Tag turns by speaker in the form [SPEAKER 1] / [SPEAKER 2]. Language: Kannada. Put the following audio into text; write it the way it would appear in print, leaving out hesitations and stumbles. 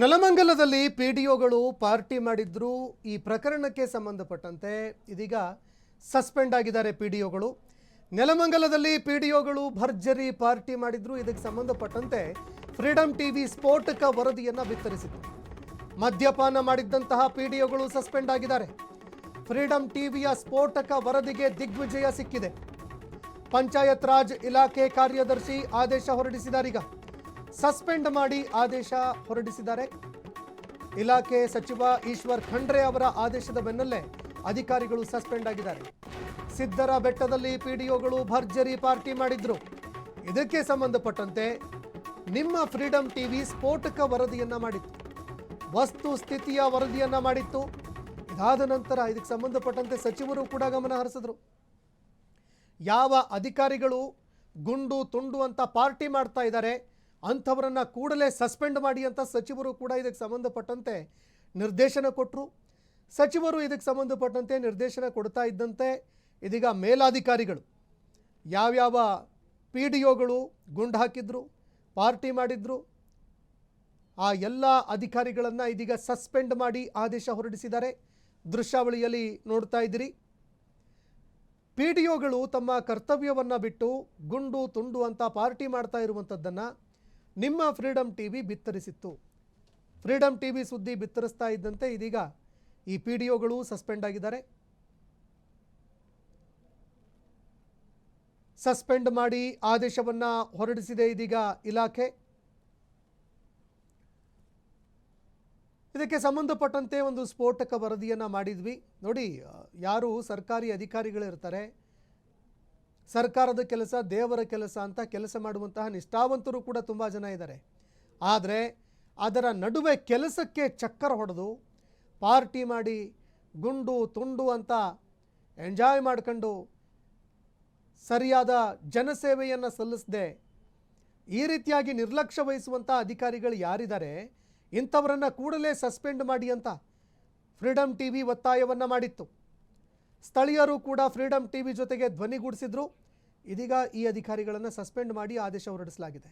[SPEAKER 1] ನೆಲಮಂಗಲದಲ್ಲಿ ಪಿಡಿಒಗಳು ಪಾರ್ಟಿ ಮಾಡಿದ್ರು. ಈ ಪ್ರಕರಣಕ್ಕೆ ಸಂಬಂಧಪಟ್ಟಂತೆ ಇದೀಗ ಸಸ್ಪೆಂಡ್ ಆಗಿದ್ದಾರೆ ಪಿಡಿಒಗಳು. ನೆಲಮಂಗಲದಲ್ಲಿ ಪಿಡಿಒಗಳು ಭರ್ಜರಿ ಪಾರ್ಟಿ ಮಾಡಿದ್ರು. ಇದಕ್ಕೆ ಸಂಬಂಧಪಟ್ಟಂತೆ ಫ್ರೀಡಂ ಟಿವಿ ಸ್ಫೋಟಕ ವರದಿಯನ್ನು ಬಿತ್ತರಿಸಿತು. ಮದ್ಯಪಾನ ಮಾಡಿದ್ದಂತಹ ಪಿಡಿಒಗಳು ಸಸ್ಪೆಂಡ್ ಆಗಿದ್ದಾರೆ. ಫ್ರೀಡಂ ಟಿವಿಯ ಸ್ಫೋಟಕ ವರದಿಗೆ ದಿಗ್ವಿಜಯ ಸಿಕ್ಕಿದೆ. ಪಂಚಾಯತ್ ರಾಜ್ ಇಲಾಖೆ ಕಾರ್ಯದರ್ಶಿ ಆದೇಶ ಹೊರಡಿಸಿದಾರೀಗ. ಸಸ್ಪೆಂಡ್ ಮಾಡಿ ಆದೇಶ ಹೊರಡಿಸಿದ್ದಾರೆ. ಇಲಾಖೆ ಸಚಿವ ಈಶ್ವರ್ ಖಂಡ್ರೆ ಅವರ ಆದೇಶದ ಬೆನ್ನಲ್ಲೇ ಅಧಿಕಾರಿಗಳು ಸಸ್ಪೆಂಡ್ ಆಗಿದ್ದಾರೆ. ಸಿದ್ದರ ಬೆಟ್ಟದಲ್ಲಿ ಪಿಡಿಒಗಳು ಭರ್ಜರಿ ಪಾರ್ಟಿ ಮಾಡಿದ್ರು. ಇದಕ್ಕೆ ಸಂಬಂಧಪಟ್ಟಂತೆ ನಿಮ್ಮ ಫ್ರೀಡಂ ಟಿವಿ ಸ್ಫೋಟಕ ವರದಿಯನ್ನ ಮಾಡಿತ್ತು, ವಸ್ತು ಸ್ಥಿತಿಯ ವರದಿಯನ್ನ ಮಾಡಿತ್ತು. ಇದಾದ ನಂತರ ಇದಕ್ಕೆ ಸಂಬಂಧಪಟ್ಟಂತೆ ಸಚಿವರು ಕೂಡ ಗಮನ ಹರಿಸಿದ್ರು. ಯಾವ ಅಧಿಕಾರಿಗಳು ಗುಂಡು ತುಂಡು ಅಂತ ಪಾರ್ಟಿ ಮಾಡ್ತಾ ಇದ್ದಾರೆ ಅಂಥವರನ್ನು ಕೂಡಲೇ ಸಸ್ಪೆಂಡ್ ಮಾಡಿ ಅಂತ ಸಚಿವರು ಕೂಡ ಇದಕ್ಕೆ ಸಂಬಂಧಪಟ್ಟಂತೆ ನಿರ್ದೇಶನ ಕೊಟ್ಟರು. ಸಚಿವರು ಇದಕ್ಕೆ ಸಂಬಂಧಪಟ್ಟಂತೆ ನಿರ್ದೇಶನ ಕೊಡ್ತಾ ಇದ್ದಂತೆ ಇದೀಗ ಮೇಲಾಧಿಕಾರಿಗಳು ಯಾವ್ಯಾವ ಪಿಡಿಒಗಳು ಗುಂಡು ಹಾಕಿದ್ರು, ಪಾರ್ಟಿ ಮಾಡಿದ್ರು, ಆ ಎಲ್ಲ ಅಧಿಕಾರಿಗಳನ್ನು ಇದೀಗ ಸಸ್ಪೆಂಡ್ ಮಾಡಿ ಆದೇಶ ಹೊರಡಿಸಿದ್ದಾರೆ. ದೃಶ್ಯಾವಳಿಯಲ್ಲಿ ನೋಡ್ತಾ ಇದ್ದೀರಿ. ಪಿಡಿಒಗಳು ತಮ್ಮ ಕರ್ತವ್ಯವನ್ನು ಬಿಟ್ಟು ಗುಂಡು ತುಂಡು ಅಂತ ಪಾರ್ಟಿ ಮಾಡ್ತಾ ಇರುವಂಥದ್ದನ್ನು ನಿಮ್ಮ ಫ್ರೀಡಂ ಟಿವಿ ಬಿತ್ತರಿಸಿತ್ತು. ಫ್ರೀಡಂ ಟಿವಿ ಸುದ್ದಿ ಬಿತ್ತರಿಸ್ತಾ ಇದ್ದಂತೆ ಇದೀಗ ಈ ಪಿಡಿಒಗಳು ಸಸ್ಪೆಂಡ್ ಆಗಿದ್ದಾರೆ. ಸಸ್ಪೆಂಡ್ ಮಾಡಿ ಆದೇಶವನ್ನು ಹೊರಡಿಸಿದೆ ಇದೀಗ ಇಲಾಖೆ. ಇದಕ್ಕೆ ಸಂಬಂಧಪಟ್ಟಂತೆ ಒಂದು ಸ್ಫೋಟಕ ವರದಿಯನ್ನು ಮಾಡಿದ್ವಿ. ನೋಡಿ, ಯಾರು ಸರ್ಕಾರಿ ಅಧಿಕಾರಿಗಳಿರ್ತಾರೆ, ಸರ್ಕಾರದ ಕೆಲಸ ದೇವರ ಕೆಲಸ ಅಂತ ಕೆಲಸ ಮಾಡುವಂತಹ ನಿಷ್ಠಾವಂತರು ಕೂಡ ತುಂಬ ಜನ ಇದ್ದಾರೆ. ಆದರೆ ಅದರ ನಡುವೆ ಕೆಲಸಕ್ಕೆ ಚಕ್ಕರ್ ಹೊಡೆದು ಪಾರ್ಟಿ ಮಾಡಿ ಗುಂಡು ತುಂಡು ಅಂತ ಎಂಜಾಯ್ ಮಾಡ್ಕೊಂಡು ಸರಿಯಾದ ಜನಸೇವೆಯನ್ನು ಸಲ್ಲಿಸದೆ ಈ ರೀತಿಯಾಗಿ ನಿರ್ಲಕ್ಷ್ಯ ವಹಿಸುವಂಥ ಅಧಿಕಾರಿಗಳು ಯಾರಿದ್ದಾರೆ ಇಂಥವರನ್ನು ಕೂಡಲೇ ಸಸ್ಪೆಂಡ್ ಮಾಡಿ ಅಂತ ಫ್ರೀಡಂ ಟಿವಿ ಒತ್ತಾಯವನ್ನು ಮಾಡಿತ್ತು. ಸ್ಥಳೀಯರು ಕೂಡ ಫ್ರೀಡಂ ಟಿವಿ ಜೊತೆಗೆ ಧ್ವನಿಗೂಡಿಸಿದ್ರು. ಇದೀಗ ಈ ಅಧಿಕಾರಿಗಳನ್ನು ಸಸ್ಪೆಂಡ್ ಮಾಡಿ ಆದೇಶ ಹೊರಡಿಸಲಾಗಿದೆ.